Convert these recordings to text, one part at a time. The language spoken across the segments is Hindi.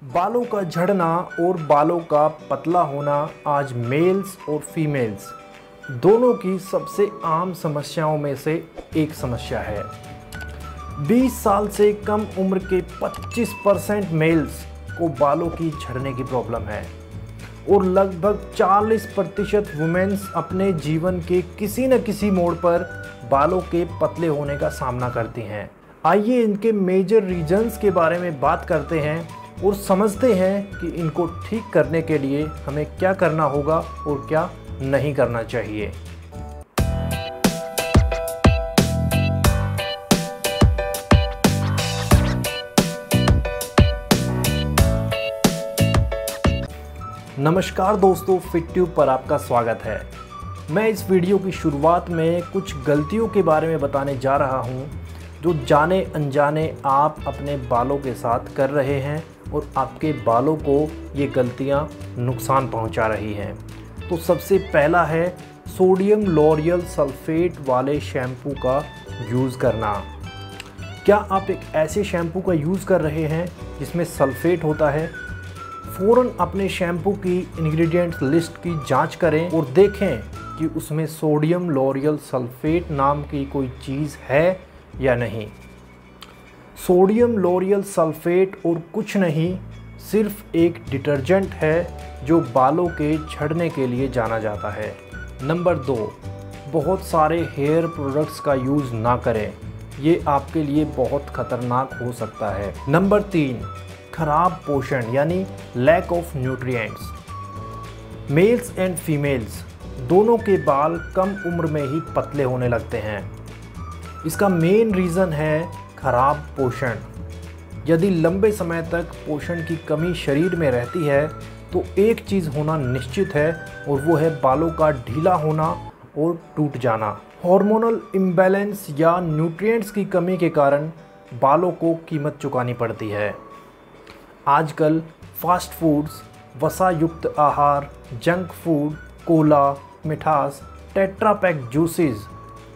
बालों का झड़ना और बालों का पतला होना आज मेल्स और फीमेल्स दोनों की सबसे आम समस्याओं में से एक समस्या है। 20 साल से कम उम्र के 25% मेल्स को बालों की झड़ने की प्रॉब्लम है और लगभग 40% वुमेन्स अपने जीवन के किसी न किसी मोड़ पर बालों के पतले होने का सामना करती हैं। आइए इनके मेजर रीजंस के बारे में बात करते हैं और समझते हैं कि इनको ठीक करने के लिए हमें क्या करना होगा और क्या नहीं करना चाहिए। नमस्कार दोस्तों, फिटट्यूब पर आपका स्वागत है। मैं इस वीडियो की शुरुआत में कुछ गलतियों के बारे में बताने जा रहा हूं जो जाने अनजाने आप अपने बालों के साथ कर रहे हैं और आपके बालों को ये गलतियां नुकसान पहुंचा रही हैं। तो सबसे पहला है सोडियम लॉरियल सल्फेट वाले शैम्पू का यूज़ करना। क्या आप एक ऐसे शैम्पू का यूज़ कर रहे हैं जिसमें सल्फेट होता है? फ़ौरन अपने शैम्पू की इंग्रेडिएंट्स लिस्ट की जांच करें और देखें कि उसमें सोडियम लॉरियल सल्फेट नाम की कोई चीज़ है या नहीं। सोडियम लॉरियल सल्फेट और कुछ नहीं, सिर्फ एक डिटर्जेंट है जो बालों के झड़ने के लिए जाना जाता है। नंबर 2, बहुत सारे हेयर प्रोडक्ट्स का यूज़ ना करें, ये आपके लिए बहुत ख़तरनाक हो सकता है। नंबर 3, खराब पोषण यानी lack of nutrients. Males and females दोनों के बाल कम उम्र में ही पतले होने लगते हैं। इसका मेन रीज़न है खराब पोषण। यदि लंबे समय तक पोषण की कमी शरीर में रहती है तो एक चीज़ होना निश्चित है और वो है बालों का ढीला होना और टूट जाना। हार्मोनल इम्बैलेंस या न्यूट्रिएंट्स की कमी के कारण बालों को कीमत चुकानी पड़ती है। आजकल फास्ट फूड्स, वसा युक्त आहार, जंक फूड, कोला, मिठास, Tetra Pak juices,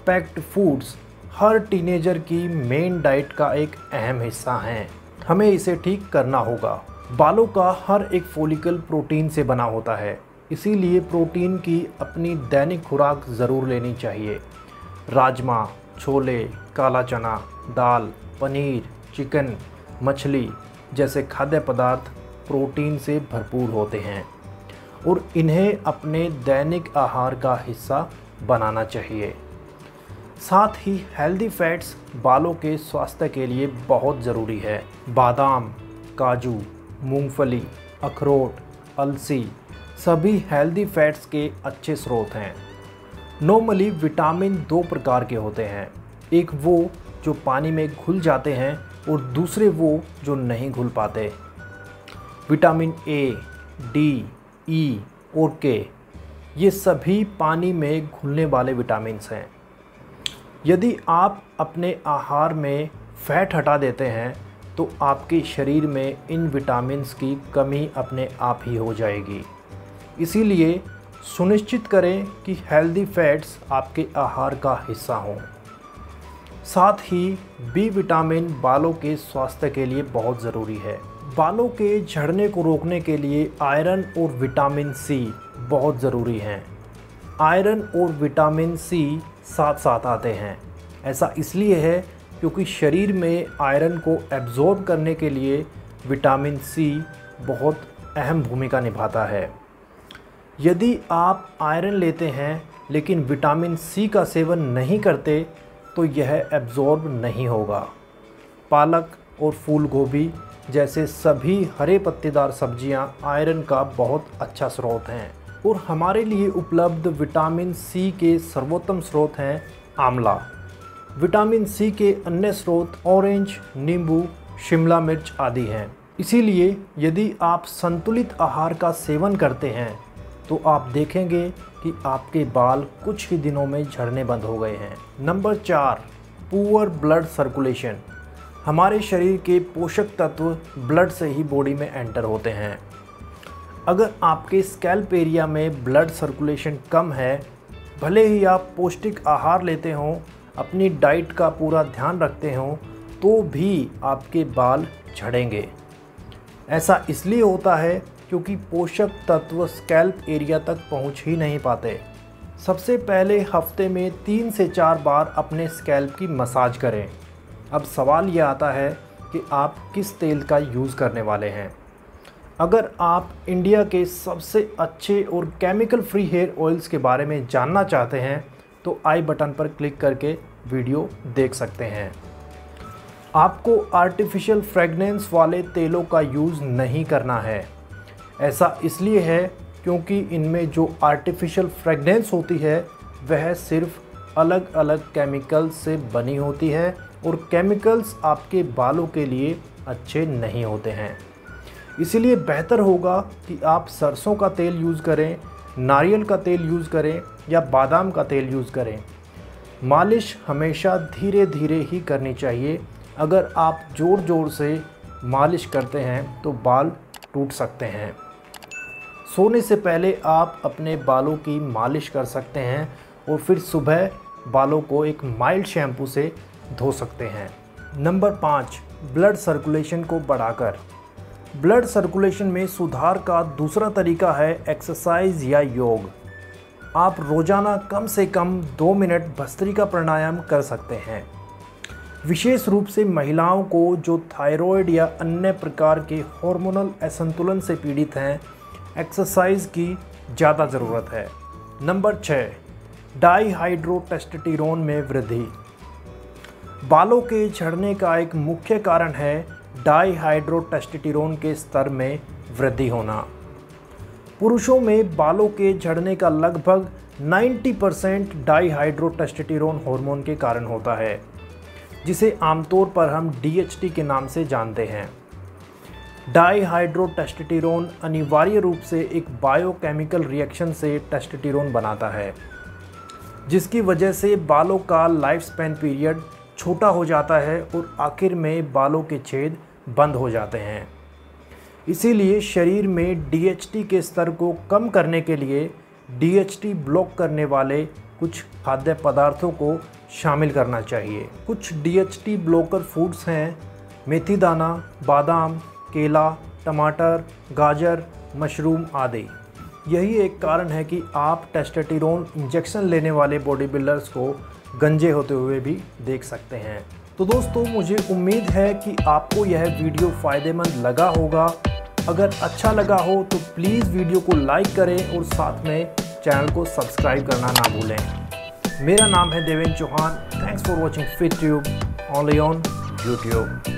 packed foods हर टीनेजर की मेन डाइट का एक अहम हिस्सा हैं। हमें इसे ठीक करना होगा। बालों का हर एक फॉलिकल प्रोटीन से बना होता है, इसीलिए प्रोटीन की अपनी दैनिक खुराक ज़रूर लेनी चाहिए। राजमा, छोले, काला चना, दाल, पनीर, चिकन, मछली जैसे खाद्य पदार्थ प्रोटीन से भरपूर होते हैं और इन्हें अपने दैनिक आहार का हिस्सा बनाना चाहिए। साथ ही हेल्दी फैट्स बालों के स्वास्थ्य के लिए बहुत ज़रूरी है। बादाम, काजू, मूंगफली, अखरोट, अलसी सभी हेल्दी फैट्स के अच्छे स्रोत हैं। नॉर्मली विटामिन 2 प्रकार के होते हैं, एक वो जो पानी में घुल जाते हैं और दूसरे वो जो नहीं घुल पाते। विटामिन ए, डी, ई और के ये सभी पानी में घुलने वाले विटामिन्स हैं। यदि आप अपने आहार में फैट हटा देते हैं तो आपके शरीर में इन विटामिन्स की कमी अपने आप ही हो जाएगी। इसीलिए सुनिश्चित करें कि हेल्दी फैट्स आपके आहार का हिस्सा हों। साथ ही बी विटामिन बालों के स्वास्थ्य के लिए बहुत ज़रूरी है। बालों के झड़ने को रोकने के लिए आयरन और विटामिन सी बहुत ज़रूरी हैं। आयरन और विटामिन सी साथ साथ आते हैं। ऐसा इसलिए है क्योंकि शरीर में आयरन को एब्जॉर्ब करने के लिए विटामिन सी बहुत अहम भूमिका निभाता है। यदि आप आयरन लेते हैं लेकिन विटामिन सी का सेवन नहीं करते तो यह एब्जॉर्ब नहीं होगा। पालक और फूल गोभी जैसे सभी हरे पत्तेदार सब्जियां आयरन का बहुत अच्छा स्रोत हैं और हमारे लिए उपलब्ध विटामिन सी के सर्वोत्तम स्रोत हैं आंवला। विटामिन सी के अन्य स्रोत ऑरेंज, नींबू, शिमला मिर्च आदि हैं। इसीलिए यदि आप संतुलित आहार का सेवन करते हैं तो आप देखेंगे कि आपके बाल कुछ ही दिनों में झड़ने बंद हो गए हैं। Number 4, poor blood circulation. हमारे शरीर के पोषक तत्व ब्लड से ही बॉडी में एंटर होते हैं। अगर आपके स्कैल्प एरिया में ब्लड सर्कुलेशन कम है, भले ही आप पौष्टिक आहार लेते हों, अपनी डाइट का पूरा ध्यान रखते हों, तो भी आपके बाल झड़ेंगे। ऐसा इसलिए होता है क्योंकि पोषक तत्व स्कैल्प एरिया तक पहुंच ही नहीं पाते। सबसे पहले हफ्ते में 3 से 4 बार अपने स्कैल्प की मसाज करें। अब सवाल यह आता है कि आप किस तेल का यूज़ करने वाले हैं। अगर आप इंडिया के सबसे अच्छे और केमिकल फ्री हेयर ऑयल्स के बारे में जानना चाहते हैं तो आई बटन पर क्लिक करके वीडियो देख सकते हैं। आपको आर्टिफिशियल फ्रेगनेंस वाले तेलों का यूज़ नहीं करना है। ऐसा इसलिए है क्योंकि इनमें जो आर्टिफिशियल फ्रेगनेंस होती है वह सिर्फ अलग अलग केमिकल्स से बनी होती है और केमिकल्स आपके बालों के लिए अच्छे नहीं होते हैं। इसीलिए बेहतर होगा कि आप सरसों का तेल यूज़ करें, नारियल का तेल यूज़ करें या बादाम का तेल यूज़ करें। मालिश हमेशा धीरे धीरे ही करनी चाहिए। अगर आप ज़ोर ज़ोर से मालिश करते हैं तो बाल टूट सकते हैं। सोने से पहले आप अपने बालों की मालिश कर सकते हैं और फिर सुबह बालों को एक माइल्ड शैम्पू से धो सकते हैं। नंबर 5, ब्लड सर्कुलेशन को बढ़ाकर। ब्लड सर्कुलेशन में सुधार का दूसरा तरीका है एक्सरसाइज या योग। आप रोज़ाना कम से कम 2 मिनट भस्त्रिका प्राणायाम कर सकते हैं। विशेष रूप से महिलाओं को जो थायराइड या अन्य प्रकार के हार्मोनल असंतुलन से पीड़ित हैं, एक्सरसाइज की ज़्यादा ज़रूरत है। नंबर 6, डाईहाइड्रोटेस्टोस्टेरोन में वृद्धि। बालों के झड़ने का एक मुख्य कारण है डाईहाइड्रोटेस्टोस्टेरोन के स्तर में वृद्धि होना। पुरुषों में बालों के झड़ने का लगभग 90% डाईहाइड्रोटेस्टोस्टेरोन हार्मोन के कारण होता है, जिसे आमतौर पर हम DHT के नाम से जानते हैं। डाईहाइड्रोटेस्टोस्टेरोन अनिवार्य रूप से एक बायोकेमिकल रिएक्शन से टेस्टोस्टेरोन बनाता है, जिसकी वजह से बालों का लाइफ स्पैन पीरियड छोटा हो जाता है और आखिर में बालों के छेद बंद हो जाते हैं। इसीलिए शरीर में DHT के स्तर को कम करने के लिए DHT ब्लॉक करने वाले कुछ खाद्य पदार्थों को शामिल करना चाहिए। कुछ DHT ब्लॉकर फूड्स हैं मेथी दाना, बादाम, केला, टमाटर, गाजर, मशरूम आदि। यही एक कारण है कि आप टेस्टोस्टेरोन इंजेक्शन लेने वाले बॉडी बिल्डर्स को गंजे होते हुए भी देख सकते हैं। तो दोस्तों, मुझे उम्मीद है कि आपको यह वीडियो फ़ायदेमंद लगा होगा। अगर अच्छा लगा हो तो प्लीज़ वीडियो को लाइक करें और साथ में चैनल को सब्सक्राइब करना ना भूलें। मेरा नाम है Devendra Chauhan. Thanks for watching Fit Tube only on YouTube।